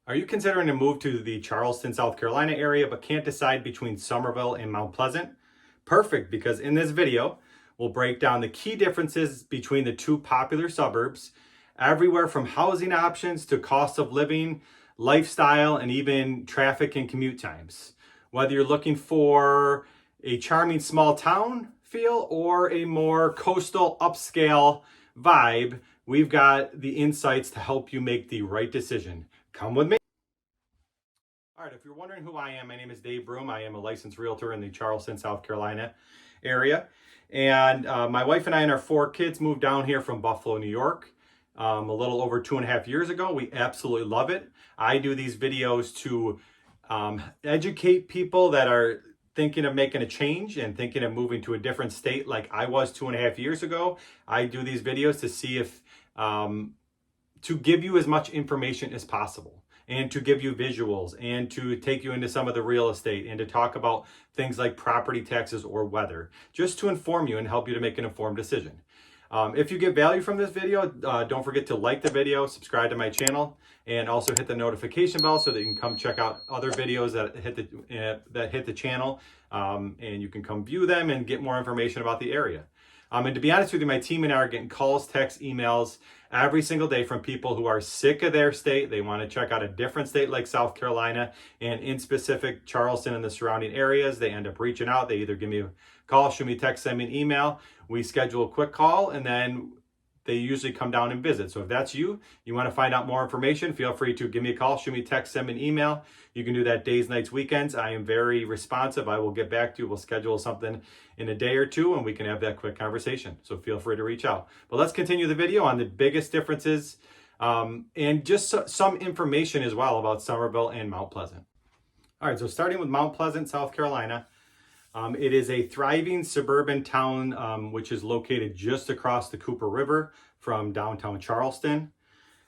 Are you considering a move to the Charleston, South Carolina area, but can't decide between Summerville and Mount Pleasant? Perfect, because in this video, we'll break down the key differences between the two popular suburbs, everywhere from housing options to cost of living, lifestyle, and even traffic and commute times. Whether you're looking for a charming small town feel or a more coastal upscale vibe, we've got the insights to help you make the right decision. Come with me. All right, if you're wondering who I am, my name is Dave Broom. I am a licensed realtor in the Charleston, South Carolina area. And my wife and I and our 4 kids moved down here from Buffalo, New York, a little over 2.5 years ago. We absolutely love it. I do these videos to educate people that are thinking of making a change and thinking of moving to a different state like I was 2.5 years ago. I do these videos to see if, to give you as much information as possible, and to give you visuals, and to take you into some of the real estate, and to talk about things like property taxes or weather, just to inform you and help you to make an informed decision. If you get value from this video, don't forget to like the video, subscribe to my channel, and also hit the notification bell so that you can come check out other videos that hit the channel, and you can come view them and get more information about the area. And to be honest with you, my team and I are getting calls, texts, emails every single day from people who are sick of their state. They want to check out a different state like South Carolina, and in specific Charleston and the surrounding areas. They end up reaching out. They either give me a call, shoot me a text, send me an email. We schedule a quick call, and then they usually come down and visit. So if that's you, you want to find out more information, feel free to give me a call, shoot me a text, send me an email. You can do that days, nights, weekends. I am very responsive. I will get back to you. We'll schedule something in a day or two, and we can have that quick conversation. So feel free to reach out. But let's continue the video on the biggest differences and just some information as well about Summerville and Mount Pleasant. All right, so starting with Mount Pleasant, South Carolina. It is a thriving suburban town which is located just across the Cooper River from downtown Charleston.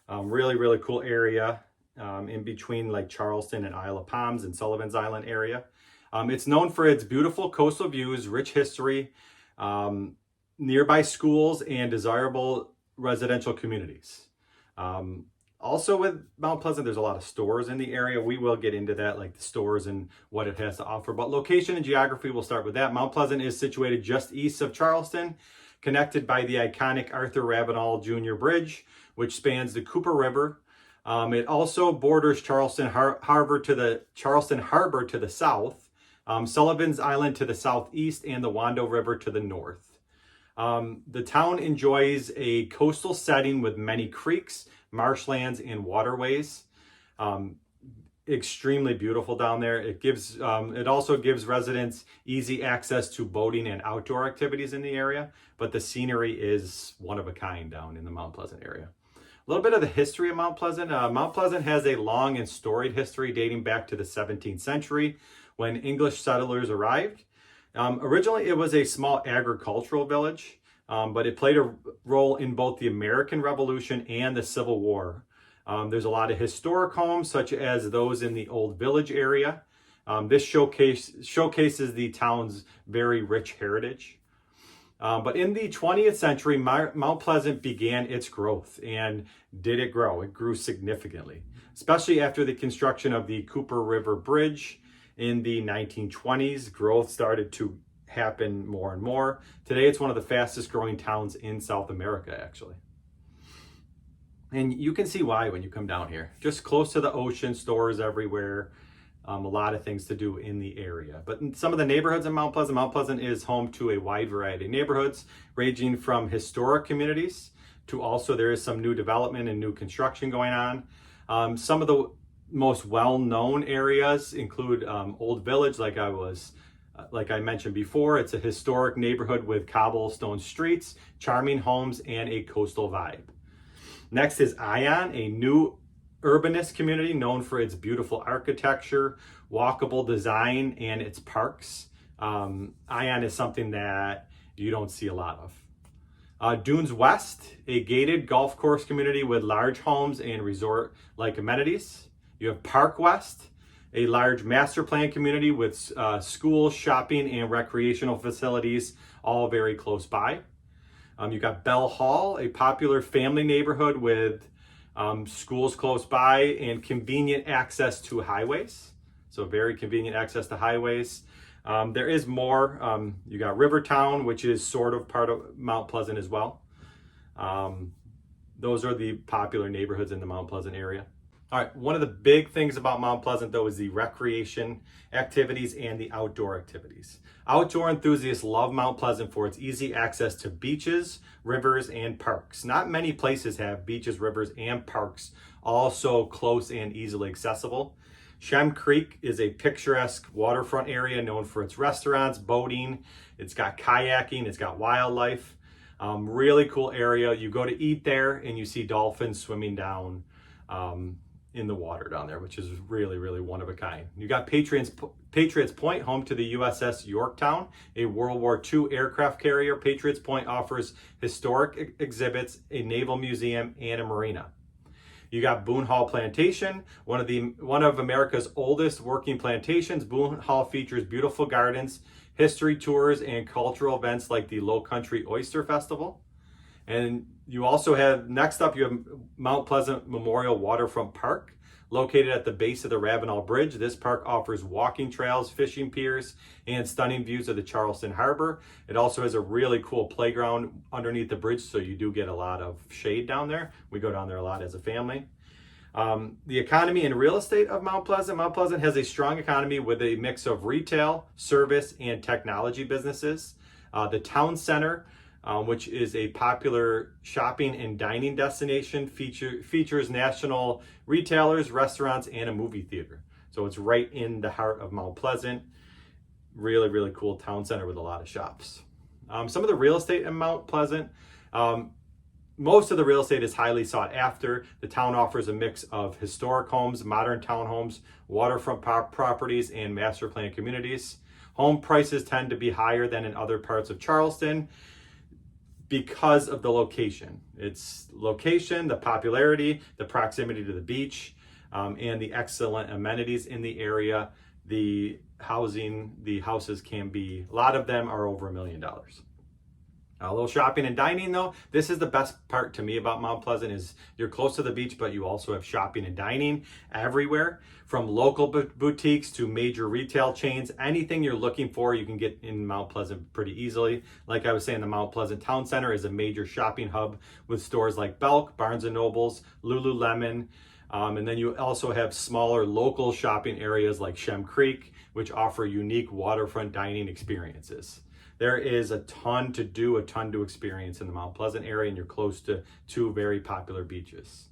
Really, really cool area in between like Charleston and Isle of Palms and Sullivan's Island area. It's known for its beautiful coastal views, rich history, nearby schools, and desirable residential communities. Also with Mount Pleasant, there's a lot of stores in the area. We will get into that, like the stores and what it has to offer. But location and geography, we'll start with that. Mount Pleasant is situated just east of Charleston, connected by the iconic Arthur Ravenel Jr. Bridge, which spans the Cooper River. It also borders Charleston Harbor to the south, Sullivan's Island to the southeast, and the Wando River to the north. The town enjoys a coastal setting with many creeks, marshlands, and waterways. Extremely beautiful down there. It also gives residents easy access to boating and outdoor activities in the area, but the scenery is one of a kind down in the Mount Pleasant area. A little bit of the history of Mount Pleasant. Mount Pleasant has a long and storied history dating back to the 17th century when English settlers arrived. Originally, it was a small agricultural village, but it played a role in both the American Revolution and the Civil War. There's a lot of historic homes, such as those in the Old Village area. This showcases the town's very rich heritage. But in the 20th century, Mount Pleasant began its growth. And did it grow? It grew significantly, especially after the construction of the Cooper River Bridge in the 1920s. Growth started to happen more and more. Today, it's one of the fastest growing towns in South America, actually. And you can see why when you come down here. Just close to the ocean, stores everywhere, a lot of things to do in the area. But in some of the neighborhoods in Mount Pleasant is home to a wide variety of neighborhoods, ranging from historic communities to also there is some new development and new construction going on. Some of the most well-known areas include Old Village, like I mentioned before. It's a historic neighborhood with cobblestone streets, charming homes, and a coastal vibe. Next is Ion, a new urbanist community known for its beautiful architecture, walkable design, and its parks. Ion is something that you don't see a lot of. Dunes West, a gated golf course community with large homes and resort-like amenities. You have Park West, a large master plan community with schools, shopping, and recreational facilities, all very close by. You've got Bell Hall, a popular family neighborhood with schools close by, and convenient access to highways. So very convenient access to highways. There is more. You got Rivertown, which is sort of part of Mount Pleasant as well. Those are the popular neighborhoods in the Mount Pleasant area. All right, one of the big things about Mount Pleasant, though, is the recreation activities and the outdoor activities. Outdoor enthusiasts love Mount Pleasant for its easy access to beaches, rivers, and parks. Not many places have beaches, rivers, and parks all so close and easily accessible. Shem Creek is a picturesque waterfront area known for its restaurants, boating. It's got kayaking, it's got wildlife. Really cool area. You go to eat there and you see dolphins swimming down in the water down there, which is really, really one of a kind. You got Patriots Point, home to the USS Yorktown, a World War II aircraft carrier. Patriots Point offers historic exhibits, a naval museum, and a marina. You got Boone Hall Plantation, one of America's oldest working plantations. Boone Hall features beautiful gardens, history tours, and cultural events like the Low Country Oyster Festival. And you also have, next up, you have Mount Pleasant Memorial Waterfront Park, located at the base of the Ravenel Bridge. This park offers walking trails, fishing piers, and stunning views of the Charleston Harbor. It also has a really cool playground underneath the bridge, so you do get a lot of shade down there. We go down there a lot as a family. The economy and real estate of Mount Pleasant. Mount Pleasant has a strong economy with a mix of retail, service, and technology businesses. The town center, which is a popular shopping and dining destination, features national retailers, restaurants, and a movie theater. So it's right in the heart of Mount Pleasant. Really, really cool town center with a lot of shops. Some of the real estate in Mount Pleasant, most of the real estate is highly sought after. The town offers a mix of historic homes, modern townhomes, waterfront properties, and master plan communities. Home prices tend to be higher than in other parts of Charleston because of the location. It's location, the popularity, the proximity to the beach, and the excellent amenities in the area. The houses can be, a lot of them are over $1 million. A little shopping and dining, though. This is the best part to me about Mount Pleasant, is you're close to the beach, but you also have shopping and dining everywhere, from local boutiques to major retail chains. Anything you're looking for, you can get in Mount Pleasant pretty easily. Like I was saying, the Mount Pleasant Town Center is a major shopping hub with stores like Belk, Barnes & Nobles, Lululemon, and then you also have smaller local shopping areas like Shem Creek, which offer unique waterfront dining experiences. There is a ton to do, a ton to experience in the Mount Pleasant area, and you're close to two very popular beaches.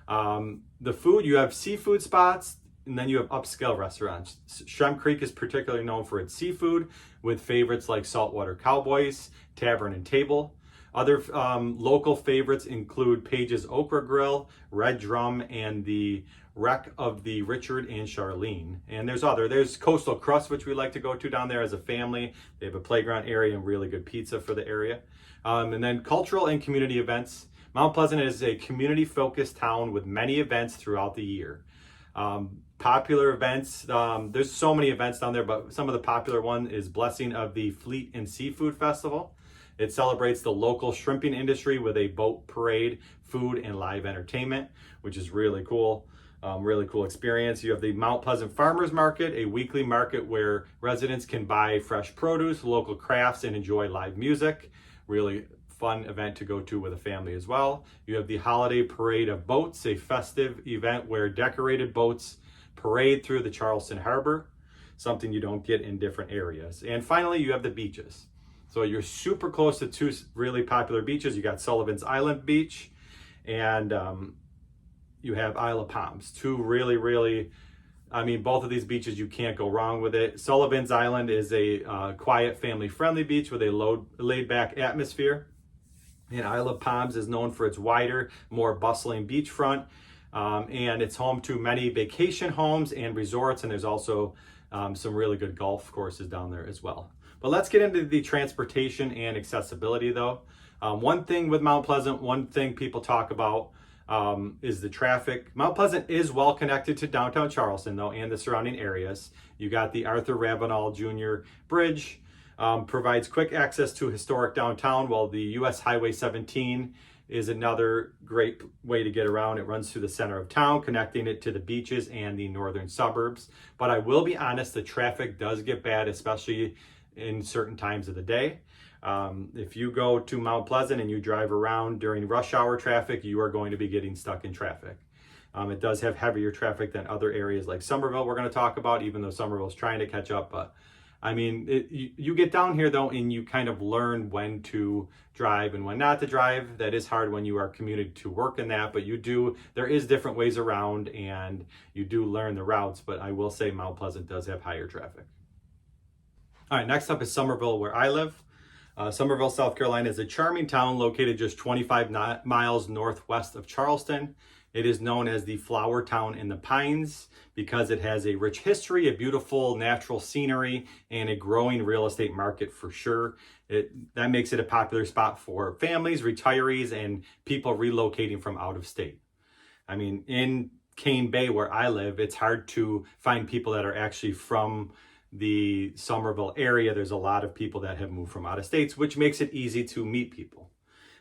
The food, you have seafood spots, and then you have upscale restaurants. Shem Creek is particularly known for its seafood, with favorites like Saltwater Cowboys, Tavern and Table. Other local favorites include Page's Okra Grill, Red Drum, and the Wreck of the Richard and Charlene. And there's Coastal Crust, which we like to go to down there as a family. They have a playground area and really good pizza for the area. And then cultural and community events. Mount Pleasant is a community-focused town with many events throughout the year. Popular events, there's so many events down there, but some of the popular one is Blessing of the Fleet and Seafood Festival. It celebrates the local shrimping industry with a boat parade, food, and live entertainment, which is really cool. Really cool experience. You have the Mount Pleasant Farmers Market, a weekly market where residents can buy fresh produce, local crafts, and enjoy live music. Really fun event to go to with a family as well. You have the Holiday Parade of Boats, a festive event where decorated boats parade through the Charleston Harbor, something you don't get in different areas. And finally, you have the beaches. So you're super close to two really popular beaches. You got Sullivan's Island Beach, and you have Isle of Palms. Two really, really, both of these beaches, you can't go wrong with it. Sullivan's Island is a quiet, family-friendly beach with a laid-back atmosphere. And Isle of Palms is known for its wider, more bustling beachfront. And it's home to many vacation homes and resorts. And there's also some really good golf courses down there as well. But let's get into the transportation and accessibility, though. One thing with Mount Pleasant, one thing people talk about is the traffic. Mount Pleasant is well connected to downtown Charleston, though, and the surrounding areas. You got the Arthur Ravenel Jr. Bridge, provides quick access to historic downtown, while the US Highway 17 is another great way to get around. It runs through the center of town, connecting it to the beaches and the northern suburbs. But I will be honest, the traffic does get bad, especially in certain times of the day. If you go to Mount Pleasant and you drive around during rush hour traffic, you are going to be getting stuck in traffic. It does have heavier traffic than other areas like Summerville we're going to talk about, even though Summerville is trying to catch up. But I mean, you get down here though, and you kind of learn when to drive and when not to drive. That is hard when you are commuting to work in that, but there is different ways around, and you do learn the routes. But I will say Mount Pleasant does have higher traffic. All right, next up is Summerville, where I live. Summerville, South Carolina is a charming town located just 25 miles northwest of Charleston. It is known as the Flower Town in the Pines because it has a rich history, a beautiful natural scenery, and a growing real estate market for sure. That makes it a popular spot for families, retirees, and people relocating from out of state. I mean, in Cane Bay, where I live, it's hard to find people that are actually from the Summerville area. There's a lot of people that have moved from out of states, which makes it easy to meet people.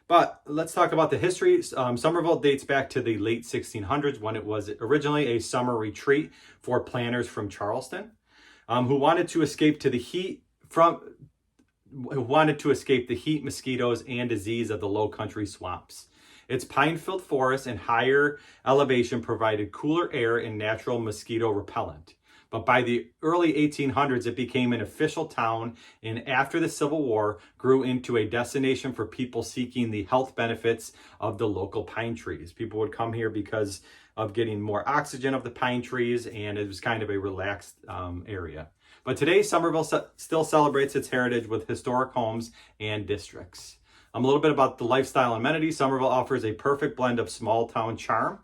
But let's talk about the history. Summerville dates back to the late 1600s when it was originally a summer retreat for planters from Charleston who wanted to escape the heat, mosquitoes, and disease of the low country swamps. Its pine-filled forest and higher elevation provided cooler air and natural mosquito repellent. But by the early 1800s, it became an official town, and after the Civil War, grew into a destination for people seeking the health benefits of the local pine trees. People would come here because of getting more oxygen of the pine trees, and it was kind of a relaxed area. But today, Summerville still celebrates its heritage with historic homes and districts. A little bit about the lifestyle amenities. Summerville offers a perfect blend of small town charm,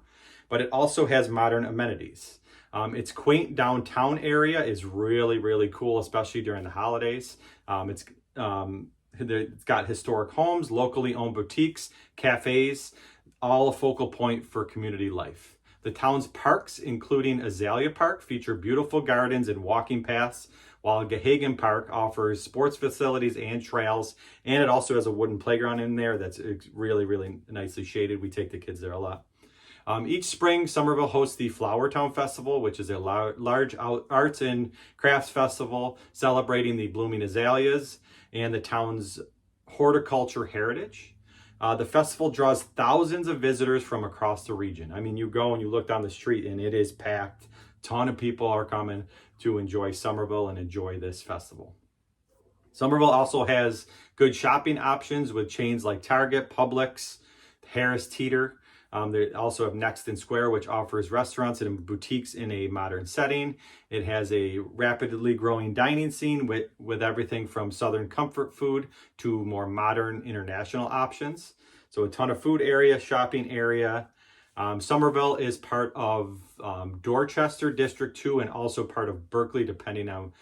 but it also has modern amenities. Its quaint downtown area is really, really cool, especially during the holidays. It's got historic homes, locally owned boutiques, cafes, all a focal point for community life. The town's parks, including Azalea Park, feature beautiful gardens and walking paths, while Gahagan Park offers sports facilities and trails, and it also has a wooden playground in there that's really, really nicely shaded. We take the kids there a lot. Each spring, Summerville hosts the Flower Town Festival, which is a large arts and crafts festival celebrating the blooming azaleas and the town's horticulture heritage. The festival draws thousands of visitors from across the region. I mean, you go and you look down the street and it is packed. A ton of people are coming to enjoy Summerville and enjoy this festival. Summerville also has good shopping options with chains like Target, Publix, Harris Teeter. They also have Next and Square, which offers restaurants and boutiques in a modern setting. It has a rapidly growing dining scene with everything from Southern comfort food to more modern international options. So a ton of food area, shopping area. Summerville is part of Dorchester District 2 and also part of Berkeley, depending on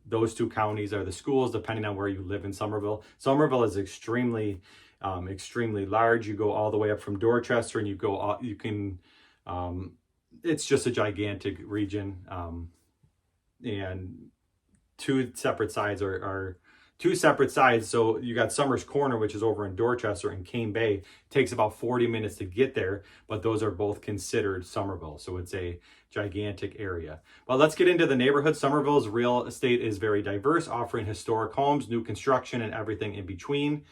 those two counties are the schools, depending on where you live in Summerville. Summerville is extremely large. You go all the way up from Dorchester and it's just a gigantic region. And two separate sides. So you got Summers Corner, which is over in Dorchester, and Cane Bay. It takes about 40 minutes to get there, but those are both considered Summerville. So it's a gigantic area. But let's get into the neighborhood. Summerville's real estate is very diverse, offering historic homes, new construction, and everything in between.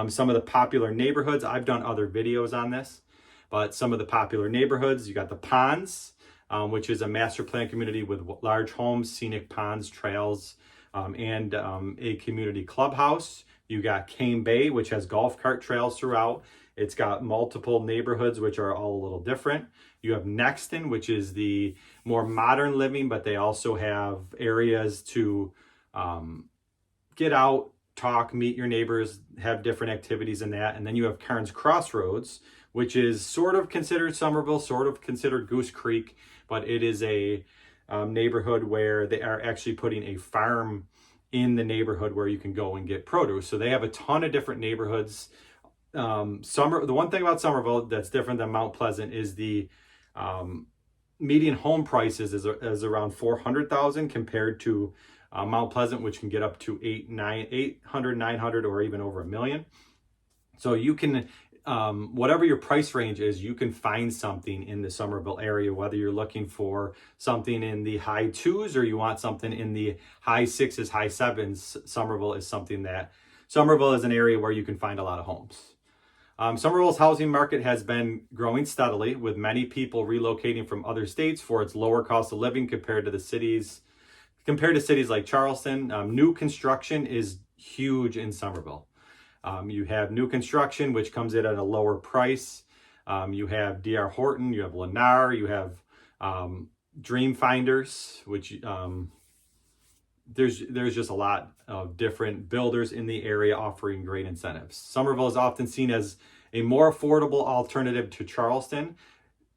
Some of the popular neighborhoods, I've done other videos on this, but some of the popular neighborhoods, you got the Ponds, which is a master plan community with large homes, scenic ponds, trails, and a community clubhouse. You got Cane Bay, which has golf cart trails throughout. It's got multiple neighborhoods, which are all a little different. You have Nexton, which is the more modern living, but they also have areas to get out, talk, meet your neighbors, have different activities in that. And then you have Carnes Crossroads, which is sort of considered Summerville, sort of considered Goose Creek, but it is a neighborhood where they are actually putting a farm in the neighborhood where you can go and get produce. So they have a ton of different neighborhoods. The one thing about Summerville that's different than Mount Pleasant is the median home prices is around $400,000 compared to Mount Pleasant, which can get up to $800,000, $900,000, or even over $1 million. So you can whatever your price range is, you can find something in the Summerville area, whether you're looking for something in the high twos or you want something in the high sixes, high sevens. Summerville is an area where you can find a lot of homes. Summerville's housing market has been growing steadily, with many people relocating from other states for its lower cost of living compared to cities like Charleston. New construction is huge in Summerville. You have new construction, which comes in at a lower price. You have D.R. Horton, you have Lennar, you have Dream Finders, which there's just a lot of different builders in the area offering great incentives. Summerville is often seen as a more affordable alternative to Charleston.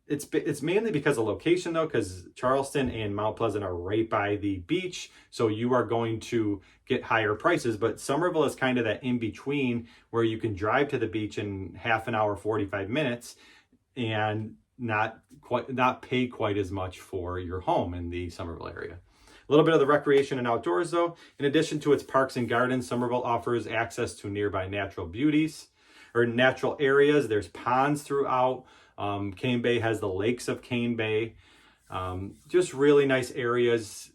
It's mainly because of location, though, because Charleston and Mount Pleasant are right by the beach, so you are going to get higher prices. But Summerville is kind of that in between where you can drive to the beach in half an hour, 45 minutes, and not pay quite as much for your home in the Summerville area. A little bit of the recreation and outdoors, though. In addition to its parks and gardens, Summerville offers access to nearby natural beauties or natural areas. There's ponds throughout. Cane Bay has the lakes of Cane Bay. Just really nice areas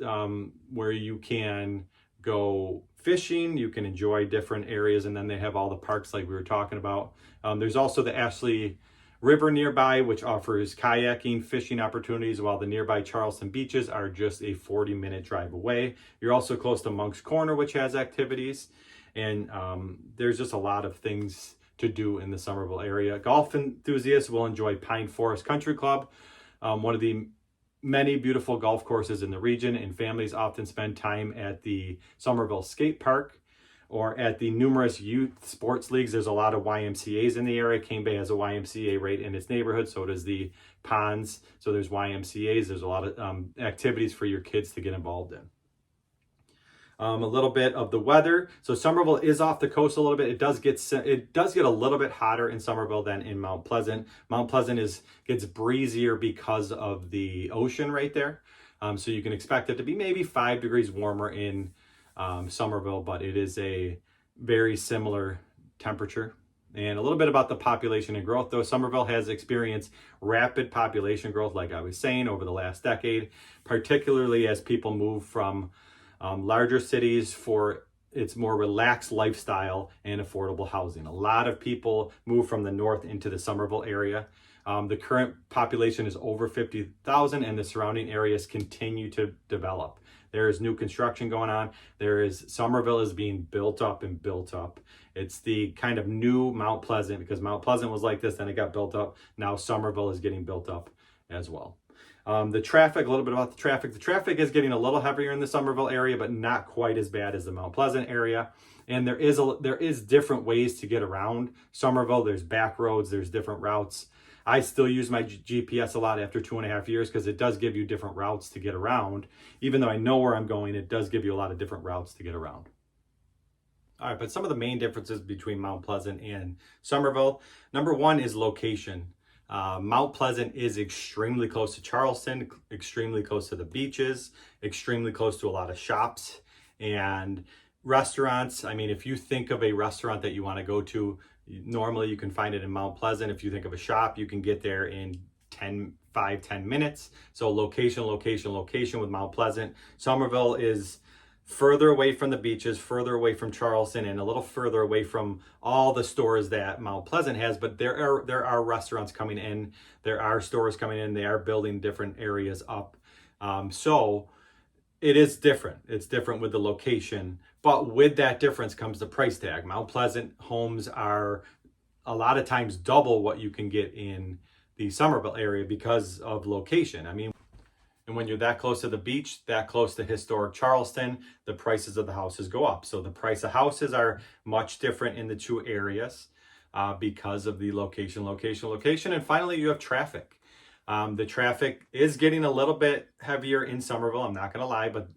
where you can go fishing. You can enjoy different areas, and then they have all the parks like we were talking about. There's also the Ashley River nearby, which offers kayaking, fishing opportunities, while the nearby Charleston beaches are just a 40-minute drive away. You're also close to Monk's Corner, which has activities, and there's just a lot of things to do in the Summerville area. Golf enthusiasts will enjoy Pine Forest Country Club, one of the many beautiful golf courses in the region, and families often spend time at the Summerville Skate Park or at the numerous youth sports leagues. There's a lot of YMCAs in the area. Cane Bay has a YMCA right in its neighborhood, so does the Ponds. So there's YMCAs. There's a lot of activities for your kids to get involved in. A little bit of the weather. So Summerville is off the coast a little bit. It does get a little bit hotter in Summerville than in Mount Pleasant. Mount Pleasant gets breezier because of the ocean right there. So you can expect it to be maybe 5 degrees warmer in Summerville, but it is a very similar temperature. And a little bit about the population and growth, though. Summerville has experienced rapid population growth, like I was saying, over the last decade, particularly as people move from larger cities for its more relaxed lifestyle and affordable housing. A lot of people move from the north into the Summerville area. The current population is over 50,000, and the surrounding areas continue to develop. There is new construction going on. Summerville is being built up and built up. It's the kind of new Mount Pleasant, because Mount Pleasant was like this, then it got built up. Now Summerville is getting built up as well. The traffic, a little bit about the traffic. The traffic is getting a little heavier in the Summerville area, but not quite as bad as the Mount Pleasant area. And there is different ways to get around Summerville. There's back roads, there's different routes. I still use my GPS a lot after 2.5 years because it does give you different routes to get around. Even though I know where I'm going, it does give you a lot of different routes to get around. All right, but some of the main differences between Mount Pleasant and Summerville. Number one is location. Mount Pleasant is extremely close to Charleston, extremely close to the beaches, extremely close to a lot of shops and restaurants. I mean, if you think of a restaurant that you want to go to, normally you can find it in Mount Pleasant. If you think of a shop, you can get there in 10 minutes. So location with Mount Pleasant. Summerville is further away from the beaches, further away from Charleston, and a little further away from all the stores that Mount Pleasant has. But there are restaurants coming in, there are stores coming in, they are building different areas up. So it is different. It's different with the location, but with that difference comes the price tag. Mount Pleasant homes are a lot of times double what you can get in the Summerville area because of location. I mean, and when you're that close to the beach, that close to historic Charleston, the prices of the houses go up. So the price of houses are much different in the two areas because of the location. And finally, you have traffic. The traffic is getting a little bit heavier in Summerville, I'm not going to lie, but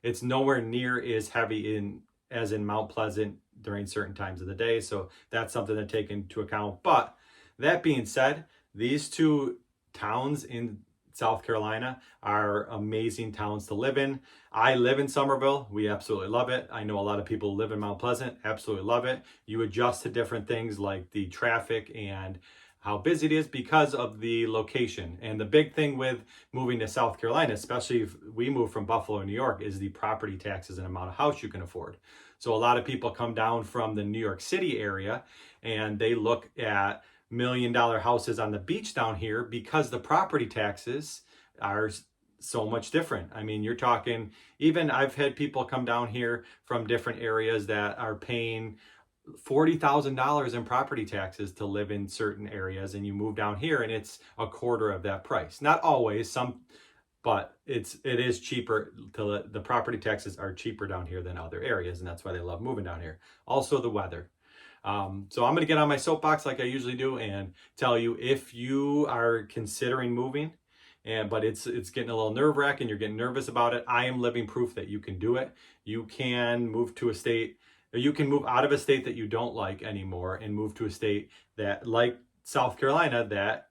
it's nowhere near as heavy as in Mount Pleasant during certain times of the day. So that's something to take into account. But that being said, these two towns in South Carolina are amazing towns to live in. I live in Summerville. We absolutely love it. I know a lot of people who live in Mount Pleasant, absolutely love it. You adjust to different things like the traffic and how busy it is because of the location. And the big thing with moving to South Carolina, especially if we move from Buffalo, New York, is the property taxes and amount of house you can afford. So a lot of people come down from the New York City area and they look at $1 million houses on the beach down here because the property taxes are so much different. I mean, you're talking, even I've had people come down here from different areas that are paying $40,000 in property taxes to live in certain areas, and you move down here and it's a quarter of that price. Not always, but it is cheaper. The property taxes are cheaper down here than other areas, and that's why they love moving down here. Also the weather. So I'm going to get on my soapbox like I usually do and tell you, if you are considering moving, but it's getting a little nerve-wracking, you're getting nervous about it, I am living proof that you can do it. You can move to a state, or you can move out of a state that you don't like anymore and move to a state that, like South Carolina, that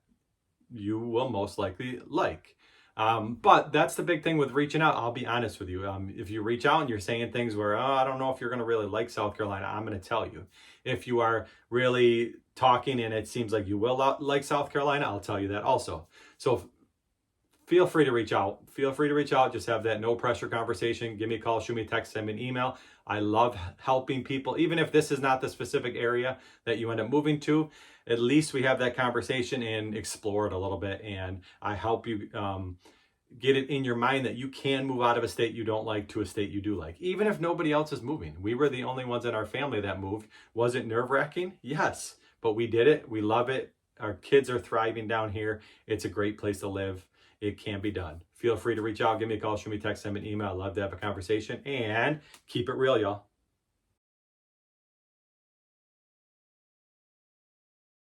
you will most likely like. But that's the big thing with reaching out. I'll be honest with you. If you reach out and you're saying things where, oh, I don't know if you're going to really like South Carolina, I'm going to tell you. If you are really talking and it seems like you will like South Carolina, I'll tell you that also. So feel free to reach out. Feel free to reach out. Just have that no pressure conversation. Give me a call, shoot me a text, send me an email. I love helping people. Even if this is not the specific area that you end up moving to, at least we have that conversation and explore it a little bit. And I help you get it in your mind that you can move out of a state you don't like to a state you do like, even if nobody else is moving. We were the only ones in our family that moved. Was it nerve-wracking? Yes, but we did it. We love it. Our kids are thriving down here. It's a great place to live. It can be done. Feel free to reach out, give me a call, shoot me a text, send me an email. I'd love to have a conversation, and keep it real, y'all.